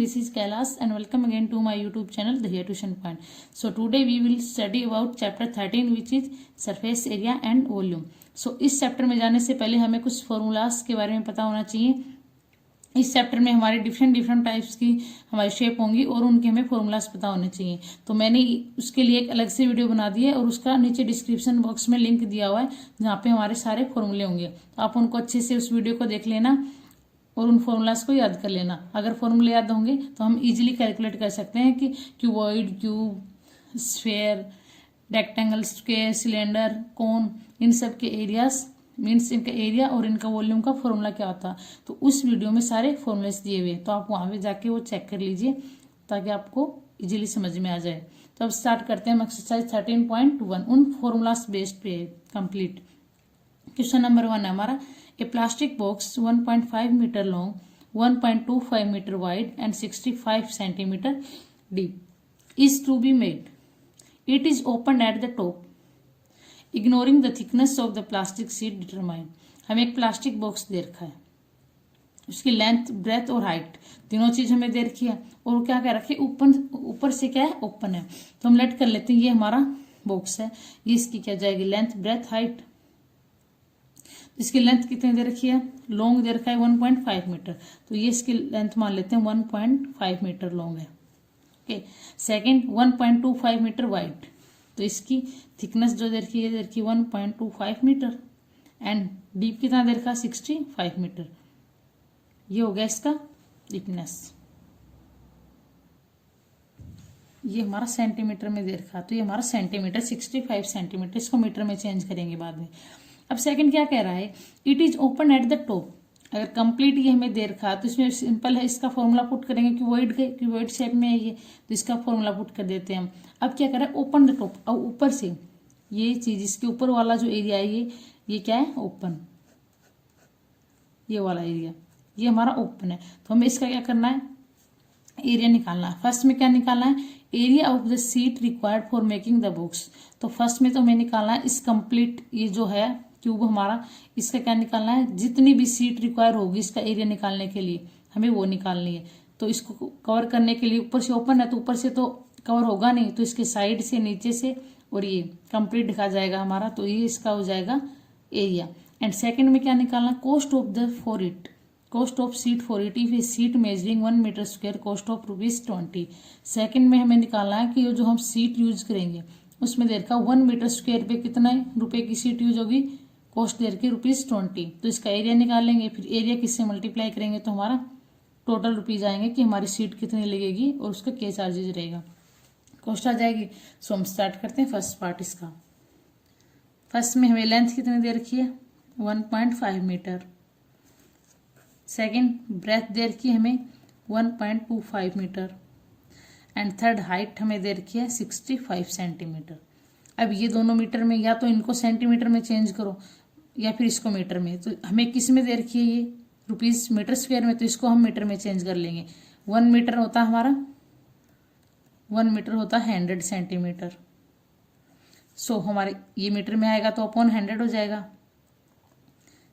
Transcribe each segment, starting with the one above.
this is Kailash and welcome again to my YouTube channel The Here Tuition Point. So today we will study about chapter 13 which is surface area and volume. So इस chapter में जाने से पहले हमें कुछ formulas के बारे में पता होना चाहिए। इस चैप्टर में हमारे डिफरेंट टाइप्स की हमारी शेप होंगी और उनके हमें फॉर्मूलाज पता होने चाहिए। तो मैंने उसके लिए एक अलग से वीडियो बना दी है और उसका नीचे डिस्क्रिप्शन बॉक्स में लिंक दिया हुआ है जहाँ पे हमारे सारे फॉर्मूले होंगे। तो आप उनको अच्छे से उस वीडियो को देख लेना और उन फॉर्मूलाज को याद कर लेना। अगर फॉर्मूले याद होंगे तो हम इजीली कैलकुलेट कर सकते हैं कि cuboid, cube, sphere, rectangle, square, cylinder, cone, इन सब के एरियाज मीन्स इनका एरिया और इनका वॉल्यूम का फॉर्मूला क्या होता है। तो उस वीडियो में सारे फॉर्मूलेस दिए हुए, तो आप वहां पे जाके वो चेक कर लीजिए ताकि आपको इजीली समझ में आ जाए। तो अब स्टार्ट करते हैं हम एक्सरसाइज 13.1 उन फॉर्मूलाज बेस्ड पे कंप्लीट। क्वेश्चन नंबर 1 है हमारा, a plastic box 1.5 metre long, 1.25 metre wide and 65 centimetre deep is to be made. It is open at the top, ignoring the thickness of the plastic sheet determine. हमें एक plastic box दे रखा है, उसकी length, breath और height तीनों चीज हमें दे रखी है और क्या कह रखी है, ऊपर से क्या है, ओपन है। तो हम लेट कर लेते हैं, ये हमारा बॉक्स है, ये इसकी क्या जाएगी, लेंथ, ब्रेथ, हाइट। इसकी लेंथ कितनी दे रखी है, लॉन्ग दे रखा है 1.5 मीटर, तो ये इसकी लेंथ मान लेते हैं 1.5 मीटर लॉन्ग है। ओके, सेकेंड 1.25 मीटर वाइड, तो इसकी थिकनेस जो दे रखी है 1.25 मीटर एंड डीप कितना दे रखा, 65 मीटर। ये हो गया इसका डीपनेस। ये हमारा सेंटीमीटर में दे रखा, तो ये हमारा सेंटीमीटर 65 सेंटीमीटर, इसको मीटर में चेंज करेंगे बाद में। अब सेकंड क्या कह रहा है, it is open at the top. अगर कंप्लीट ये हमें दे रखा तो इसमें सिंपल है, इसका फॉर्मूला पुट करेंगे कि वॉइड शेप में है ये, तो इसका फॉर्मूला पुट कर देते हैं हम। अब क्या करें, ओपन द टॉप, अब ऊपर से ये चीज, इसके ऊपर वाला जो एरिया है ये क्या है, ओपन, ये वाला एरिया ये हमारा ओपन है। तो हमें इसका क्या करना है, एरिया निकालना है। फर्स्ट में क्या निकालना है, area of the sheet required for making the box. तो फर्स्ट में तो हमें निकालना है इस कंप्लीट ये जो है क्यूब हमारा, इसका क्या निकालना है, जितनी भी शीट रिक्वायर होगी इसका एरिया निकालने के लिए हमें वो निकालनी है। तो इसको कवर करने के लिए ऊपर से ओपन है तो ऊपर से तो कवर होगा नहीं, तो इसके साइड से, नीचे से और ये कंप्लीट दिखा जाएगा हमारा, तो ये इसका हो जाएगा एरिया। एंड सेकेंड में क्या निकालना, cost of the for it, cost of seat for it if a seat measuring 1 metre square, cost of ₹20। Second में हमें निकालना है कि जो हम सीट यूज करेंगे उसमें देर का 1 मीटर स्क्वायर पे कितना रुपए की सीट यूज होगी, कॉस्ट देर के ₹20। तो इसका एरिया निकालेंगे, फिर एरिया किससे मल्टीप्लाई करेंगे तो हमारा टोटल रुपीज आएंगे कि हमारी सीट कितनी लगेगी और उसका क्या चार्जेज रहेगा, कॉस्ट आ जाएगी। सो हम स्टार्ट करते हैं फर्स्ट पार्ट इसका। फर्स्ट में हमें लेंथ कितनी दे रखी है, 1.5 मीटर। सेकेंड ब्रेथ दे रखी है हमें 1.25 मीटर एंड थर्ड हाइट हमें दे रखी है 65 सेंटीमीटर। अब ये दोनों मीटर में, या तो इनको सेंटीमीटर में चेंज करो या फिर इसको मीटर में। तो हमें किस में दे रखी है ये रुपीज मीटर स्क्वायर में, तो इसको हम मीटर में चेंज कर लेंगे। 1 मीटर होता हमारा, 1 मीटर होता है 100 सेंटीमीटर। सो हमारे ये मीटर में आएगा तो अपॉन 100 हो जाएगा,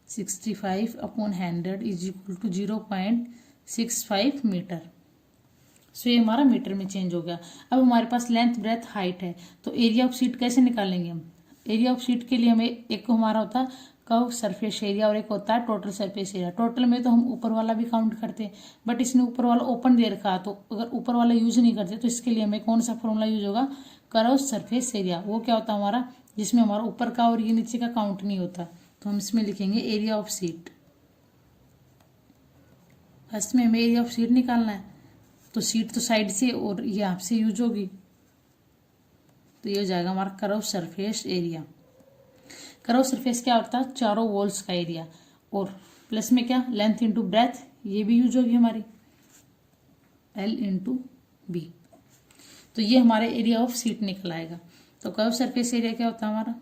65 upon 100 is equal to 0.65 metre. So ये हमारा मीटर में चेंज हो गया। अब हमारे पास लेंथ, ब्रेथ, हाइट है, तो एरिया ऑफ शीट कैसे निकालेंगे हम। एरिया ऑफ शीट के लिए हमें एक हमारा होता है कर्व सरफेस एरिया और एक होता है टोटल सरफेस एरिया। टोटल में तो हम ऊपर वाला भी काउंट करते हैं, बट इसने ऊपर वाला ओपन दे रखा, तो अगर ऊपर वाला यूज नहीं करते तो इसके लिए हमें कौन सा फॉर्मूला यूज होगा, कर्व सरफेस एरिया। वो क्या होता है हमारा, जिसमें हमारा ऊपर का और ये नीचे का काउंट नहीं होता। तो हम इसमें लिखेंगे एरिया ऑफ शीट। फर्स्ट में हमें एरिया ऑफ शीट निकालना है, तो शीट तो साइड से और ये आपसे यूज होगी, तो ये हो जाएगा हमारा curve surface area. Curve surface क्या होता है, चारों वॉल्स का एरिया, और प्लस में क्या, लेंथ इंटू ब्रेथ, ये भी यूज होगी हमारी, L इंटू बी। तो ये हमारे एरिया ऑफ शीट निकल आएगा। तो कर्व सरफेस एरिया क्या होता है हमारा,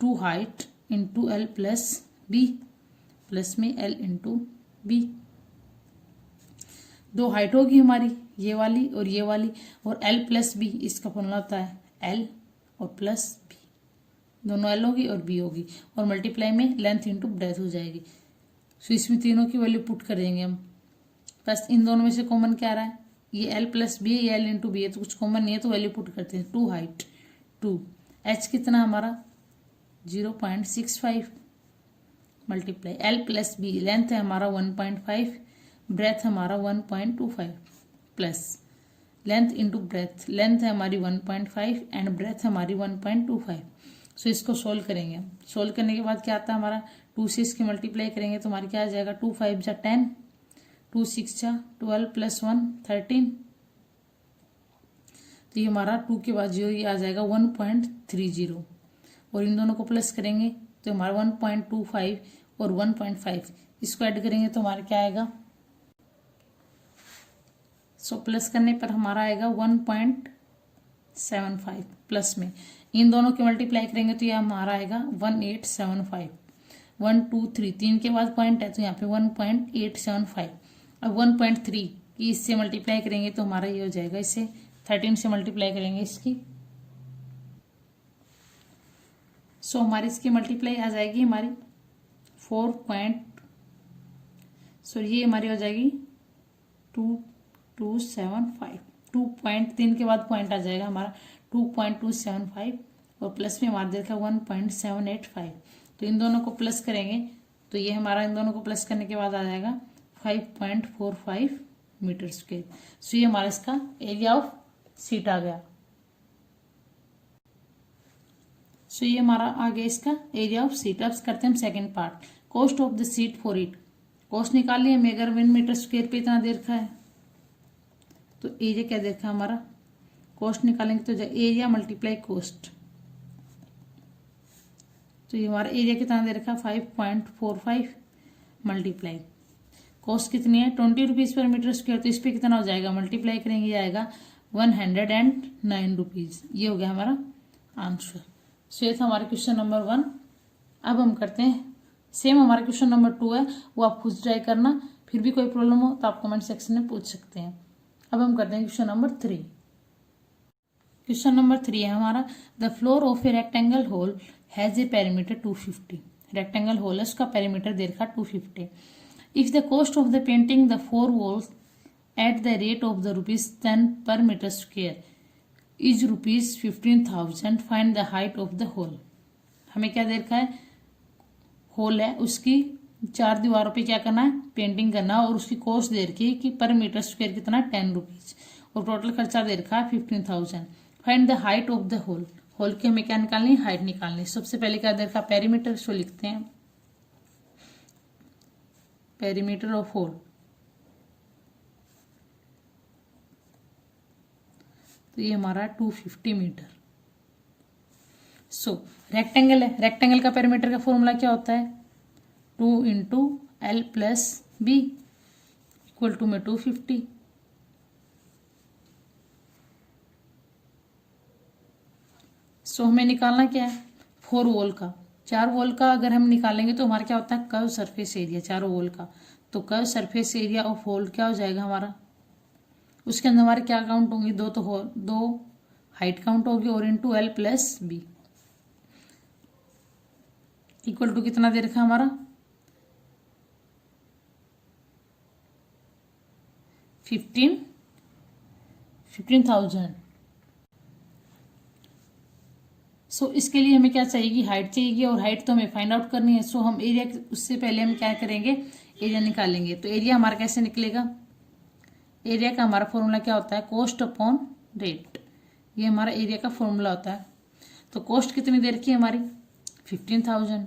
2 height into L plus B, plus में L इंटू बी। 2 हाइट होगी हमारी, ये वाली और ये वाली, और L प्लस बी, इसका फॉर्मूला होता है L और प्लस बी, दोनों L होगी और B होगी, और मल्टीप्लाई में लेंथ इंटू ब्रेथ हो जाएगी। सो इसमें तीनों की वैल्यू पुट कर देंगे हम। प्लस इन दोनों में से कॉमन क्या आ रहा है, ये एल प्लस बी है, ये एल इंटू बी है, तो कुछ कॉमन नहीं है तो वैल्यू पुट करते हैं। 2 हाइट 2, एच कितना हमारा 0.65 multiply L plus B, length है हमारा 1.5, ब्रेथ हमारा 1.25 plus length into breadth, length है हमारी 1.5 एंड ब्रेथ हमारी 1.25। सो इसको सोल्व करेंगे। सोल्व करने के बाद क्या आता है हमारा, 2 से इसकी मल्टीप्लाई करेंगे तो हमारा क्या आ जाएगा, 2 5 जा 10, 2 6 जा 12 प्लस 1 13। तो ये हमारा 2 के बाद 0 ये आ जाएगा 1.30, और इन दोनों को प्लस करेंगे तो हमारा 1.25 और 1.5 इसको ऐड करेंगे तो हमारा क्या आएगा, सो प्लस करने पर हमारा आएगा 1.75 प्लस में इन दोनों के मल्टीप्लाई करेंगे तो ये हमारा आएगा 1875। 1 2 3 3 के बाद पॉइंट है तो यहाँ पे 1.875। अब 1.3 की इससे मल्टीप्लाई करेंगे तो हमारा ये हो जाएगा, इसे 13 से मल्टीप्लाई करेंगे इसकी, सो हमारी इसकी मल्टीप्लाई आ जाएगी हमारी ये हमारी हो जाएगी 2275। 2.3 के बाद पॉइंट आ जाएगा हमारा 2.275 और प्लस में हमारा देखा 1.785। तो इन दोनों को प्लस करेंगे तो ये हमारा इन दोनों को प्लस करने के बाद आ जाएगा 5.45 मीटर स्क्वायर। सो ये हमारा इसका एरिया ऑफ सीट आ गया। सो ये हमारा आ गया इसका एरिया ऑफ सीट। अब करते हैं हम second part, cost of the seat for it. Cost निकाल लिया हमें, अगर 1 मीटर स्क्वायर पे इतना दे रखा है तो एरिया क्या दे रखा है हमारा, कॉस्ट निकालेंगे तो एरिया मल्टीप्लाई कॉस्ट, तो ये हमारा एरिया कितना दे रखा है 5.45 मल्टीप्लाई कॉस्ट कितनी है 20 रुपीज पर मीटर स्क्वायर, तो इस पर कितना हो जाएगा, मल्टीप्लाई करेंगे ये आएगा 109 रुपीज। ये हो गया हमारा आंसर। सो ये था हमारा क्वेश्चन नंबर 1। अब हम करते हैं सेम, हमारा क्वेश्चन नंबर 2 है, वो आप खुद ट्राई करना, फिर भी कोई प्रॉब्लम हो तो आप कमेंट सेक्शन में पूछ सकते हैं। अब हम करते हैं क्वेश्चन नंबर 3। क्वेश्चन नंबर 3 है हमारा, the floor of a rectangle hall has a perimeter 250। Rectangle hall है, उसका पेरीमीटर दे रखा 250। If the cost of the painting the 4 walls at the rate of the ₹10 per metre square is ₹15,000, find the height of the hall. हमें क्या दे रखा है, whole है उसकी 4 दीवारों पे क्या करना है, पेंटिंग करना, और उसकी कॉस्ट दे रखी है कि पर मीटर स्क्वायर कितना 10 रुपीज, और टोटल खर्चा दे रखा है 15,000। Find the height of the hall. Hall की हमें क्या निकालनी है, हाइट निकालनी है। सबसे पहले क्या दे रखा है, पेरीमीटर, सो लिखते हैं पेरीमीटर ऑफ होल। तो ये हमारा 250 मीटर। सो रेक्टेंगल है, रेक्टेंगल का पेरीमीटर का फॉर्मूला क्या होता है, 2 into L plus B equal to में 250। सो हमें निकालना क्या है, 4 वॉल का, 4 वॉल का अगर हम निकालेंगे तो हमारा क्या होता है, कर्व सरफेस एरिया, चारों वॉल का। तो curve surface area of whole क्या हो जाएगा हमारा, उसके अंदर हमारे क्या काउंट होंगी, 2 तो हो 2 हाइट काउंट होगी, और into L plus B equal to कितना दे रखा हमारा 15,000। सो इसके लिए हमें क्या चाहिएगी, हाइट चाहिएगी, और हाइट तो हमें फाइंड आउट करनी है। सो हम एरिया, उससे पहले हम क्या करेंगे, एरिया निकालेंगे। तो एरिया हमारा कैसे निकलेगा, एरिया का हमारा फॉर्मूला क्या होता है, कॉस्ट अपॉन रेट। ये हमारा एरिया का फॉर्मूला होता है। तो कॉस्ट कितनी दे रखी है हमारी 15,000,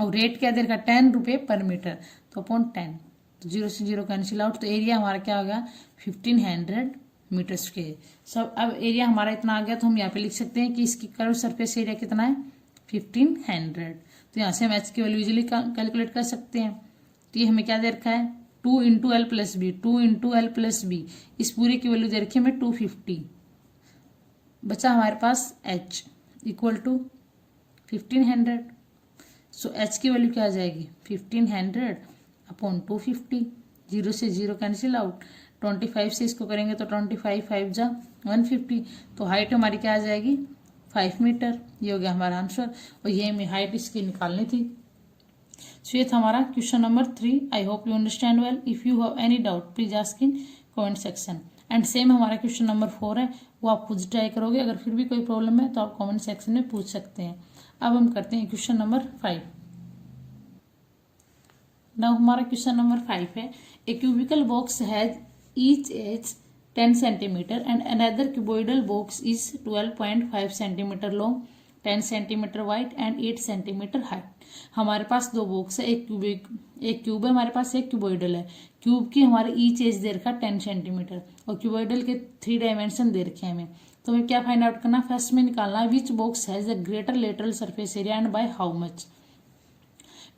और रेट क्या दे रखा 10 रुपये पर मीटर, तो अपॉन 10, तो 0 से 0 कैंसिल आउट, तो एरिया हमारा क्या हो गया 1500 मीटर स्क्वायर। सब अब एरिया हमारा इतना आ गया, तो हम यहाँ पे लिख सकते हैं कि इसकी कर्व सरफेस एरिया कितना है 1500। तो यहाँ से हम एच की वैल्यू इजीली कैलकुलेट कर सकते हैं। तो ये हमें क्या दे रखा है 2 into L plus B, 2 into L plus B, इस पूरे की वैल्यू दे रखी है हमें 250। बचा हमारे पास H equal to 1500। So H की वैल्यू क्या आ जाएगी 1500 अपॉन 250, 0 से 0 कैंसिल आउट, 25 से इसको करेंगे तो 25 5 जा 150, तो हाइट हमारी क्या आ जाएगी 5 मीटर। ये हो गया हमारा आंसर, और ये हमें हाइट इसकी निकालनी थी। सो ये था हमारा question number 3। I hope you understand well. If you have any doubt please ask in comment section. And same हमारा क्वेश्चन नंबर 4 है, वो आप खुद ट्राई करोगे। अगर फिर भी कोई प्रॉब्लम है तो आप कमेंट सेक्शन में पूछ सकते हैं। अब हम करते हैं क्वेश्चन नंबर 5। नाउ हमारा क्वेश्चन नंबर 5 है, a cubical box has each edge 10 centimetre and another cuboidal box is 12.5 centimetre long, 10 centimetre wide and 8 centimetre height. हमारे पास दो बॉक्स है, एक क्यूब है हमारे पास, एक क्यूबोइडल है। क्यूब की हमारे ईच एज दे रखा 10 सेंटीमीटर और क्यूबोइडल के 3 डायमेंशन दे रखे हैं हमें। तो हमें क्या फाइंड आउट करना, फर्स्ट में निकालना है which box has the greater lateral surface area and by how much.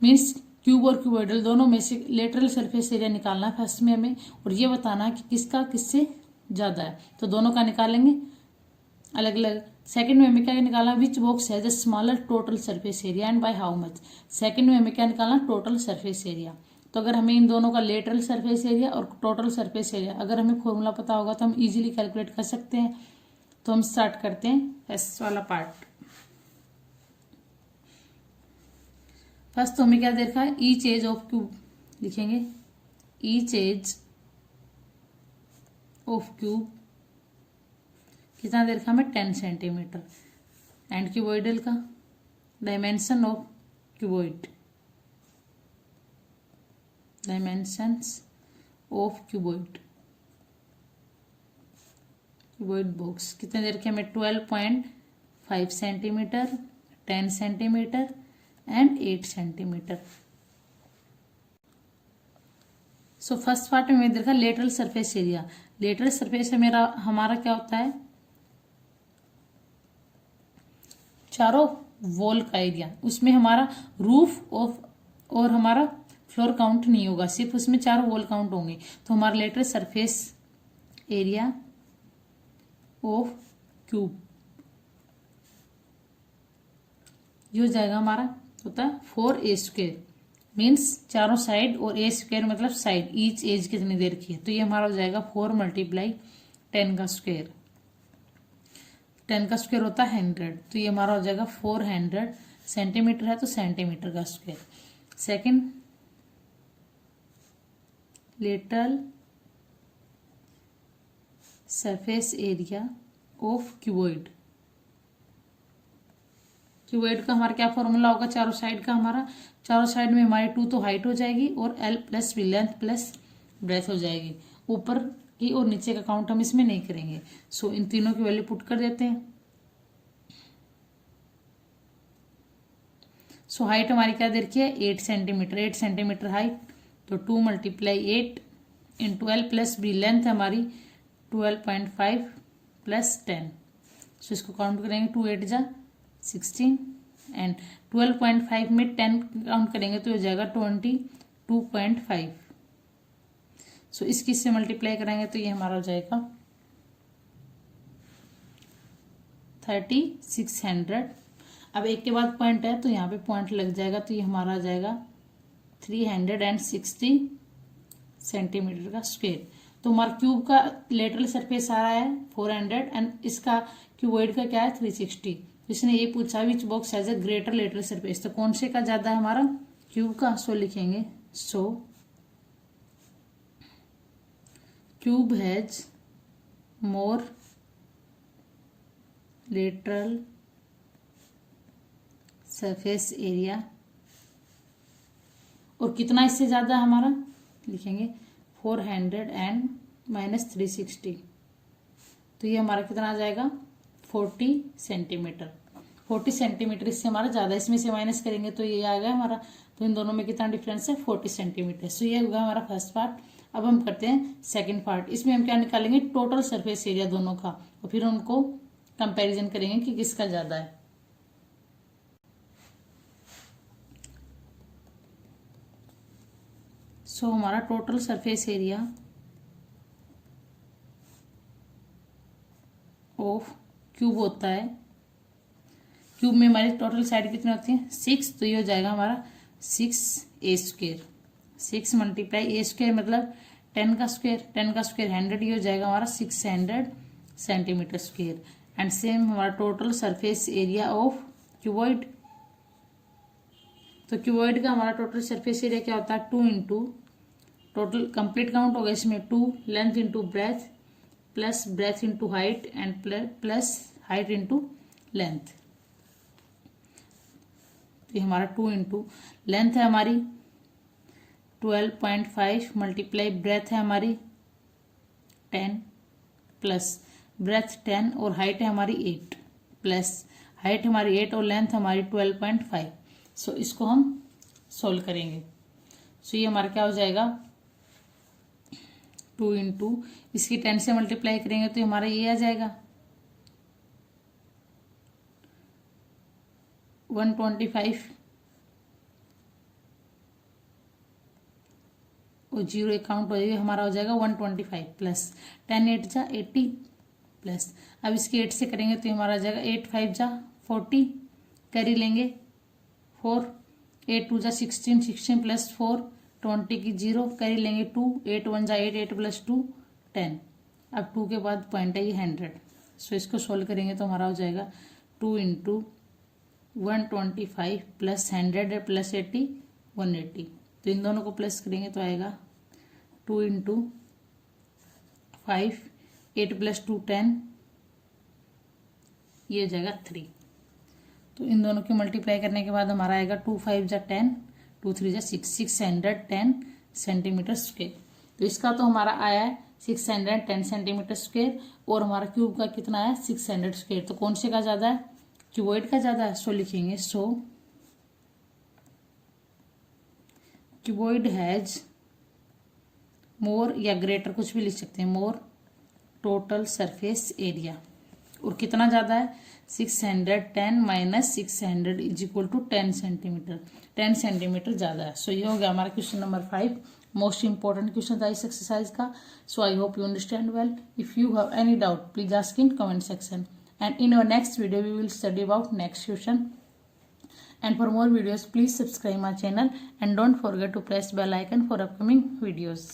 Means cube और क्यूबोइडल दोनों में से लेटरल सरफेस एरिया निकालना है फर्स्ट में हमें, और ये बताना है कि किसका किससे ज्यादा है। तो दोनों का निकालेंगे अलग अलग। सेकंड में हमें क्या निकालना, विच बॉक्स है the smaller total surface area and by how much. Second में हमें क्या निकालना, टोटल सरफेस एरिया। तो अगर हमें इन दोनों का लेटरल सरफेस एरिया और टोटल सरफेस एरिया अगर हमें फॉर्मूला पता होगा तो हम इजीली कैलकुलेट कर सकते हैं। तो हम स्टार्ट करते हैं फर्स्ट वाला पार्ट। फर्स्ट तो हमें क्या दे रखा है, ईच एज ऑफ क्यूब लिखेंगे, ईच एज ऑफ क्यूब कितना दे रखा हमें 10 सेंटीमीटर। एंड क्यूबोइडल का dimension of cuboid, dimensions of cuboid, cuboid box कितने दे रखे हमें 12.5 centimetre, 10 centimetre and 8 centimetre. So first part में मैंने देखा lateral surface area. Lateral surface मेरा हमारा क्या होता है, चारों वॉल का एरिया। उसमें हमारा रूफ ऑफ और हमारा फ्लोर काउंट नहीं होगा, सिर्फ उसमें चारों वॉल काउंट होंगे। तो हमारा lateral surface area of cube ये हो जाएगा हमारा होता है 4a²। मीन्स चारों साइड और a² मतलब साइड, ईच एज कितनी देर की है। तो ये हमारा हो जाएगा 4 × 10 का स्क्वायर। 10 का स्क्वायर होता है 100, तो ये हमारा हो जाएगा 400 सेंटीमीटर है तो सेंटीमीटर का square. Second, lateral surface area of cuboid. Cuboid का हमारा क्या फॉर्मूला होगा, चारों साइड का हमारा, चारों साइड में हमारी 2 तो हाइट हो जाएगी और L + B length plus breadth हो जाएगी। ऊपर की और नीचे का काउंट हम इसमें नहीं करेंगे। सो इन तीनों की वैल्यू पुट कर देते हैं। सो हाइट हमारी क्या दे रखी है 8 सेंटीमीटर, 8 सेंटीमीटर हाइट। तो 2 × 8 इंटू L + B लेंथ हमारी 12.5 + 10। सो इसको काउंट करेंगे 2 8 जा 16 एंड 12.5 में 10 काउंट करेंगे तो हो जाएगा 22.5। सो इसकी से मल्टीप्लाई करेंगे तो ये हमारा हो जाएगा 3600। अब एक के बाद पॉइंट है तो यहाँ पे पॉइंट लग जाएगा, तो ये हमारा आ जाएगा 360 सेंटीमीटर का स्क्वायर। तो हमारा क्यूब का लेटरल सरफेस आ रहा है 400 एंड इसका क्यूबोइड का क्या है 360। इसने ये पूछा which box has a greater lateral surface, तो कौन से का ज्यादा है हमारा, क्यूब का। सो लिखेंगे सो cube has more lateral surface area. और कितना इससे ज्यादा है हमारा, लिखेंगे 400 एंड -360। तो ये हमारा कितना आ जाएगा 40 सेंटीमीटर। 40 सेंटीमीटर इससे हमारा ज्यादा, इसमें से माइनस करेंगे तो ये आ गया हमारा। तो इन दोनों में कितना डिफरेंस है 40 सेंटीमीटर। सो ये होगा हमारा फर्स्ट पार्ट। अब हम करते हैं सेकंड पार्ट। इसमें हम क्या निकालेंगे, टोटल सरफेस एरिया दोनों का, और फिर उनको कंपैरिजन करेंगे कि किसका ज्यादा है। सो हमारा total surface area of cube होता है, क्यूब में हमारी टोटल साइड कितनी होती है 6, तो ये हो जाएगा हमारा 6a²। 6 × a² मतलब 10 का स्क्वायर, 10 का स्क्वायर 100, ये हो जाएगा हमारा 600 सेंटीमीटर स्क्वायर। एंड सेम हमारा total surface area of cuboid, तो क्यूबॉइड का हमारा टोटल सरफेस एरिया क्या होता है 2 इंटू टोटल कंप्लीट काउंट होगा इसमें 2 length into breath plus breadth into height and plus height into length. तो ये हमारा 2 इंटू लेंथ है हमारी 12.5 मल्टीप्लाई ब्रेथ है हमारी 10 प्लस ब्रेथ 10 और हाइट है हमारी 8 प्लस हाइट हमारी 8 और लेंथ हमारी 12.5। सो इसको हम सोल्व करेंगे। सो ये हमारा क्या हो जाएगा 2 इंटू इसकी 10 से मल्टीप्लाई करेंगे तो हमारा ये आ जाएगा 125 और 0 काउंट हो जाएगा, हमारा हो जाएगा 125 प्लस 10 8 जा 80 प्लस अब इसके 8 से करेंगे तो हमारा आ जाएगा 8 5 जा 40 कैरी लेंगे 4 8 2 जा 16 16 प्लस 4 20 की 0 कैरी लेंगे 2 8 1 जा 8 8 प्लस 2 10। अब 2 के बाद पॉइंट है ये 100। सो इसको सोल्व करेंगे तो हमारा हो जाएगा 2 इंटू 125 प्लस 100 प्लस 80 180। तो इन दोनों को प्लस करेंगे तो आएगा 2 इंटू 5 8 प्लस 2 10 ये हो जाएगा 3। तो इन दोनों की मल्टीप्लाई करने के बाद हमारा आएगा 2 5 जा 10 2 3 जा 6 610 सेंटीमीटर स्क्वेयर। तो इसका तो हमारा आया है 610 सेंटीमीटर स्क्वेयर और हमारा क्यूब का कितना है 600 स्क्वेयर। तो कौन से का ज्यादा है क्यूबॉइड का ज्यादा है। सो लिखेंगे सो क्यूबॉइड हैज मोर या ग्रेटर कुछ भी लिख सकते हैं मोर टोटल सरफेस एरिया। और कितना ज्यादा है 610 minus 600 is equal to 10 centimetre 10 centimetre ज्यादा है। सो ये हो गया हमारा question number 5 most important question था इस एक्सरसाइज का। So I hope you understand well. If you have any doubt please ask in comment section and in our next video we will study about next question. And for more videos please subscribe my channel and don't forget to press bell icon for upcoming videos.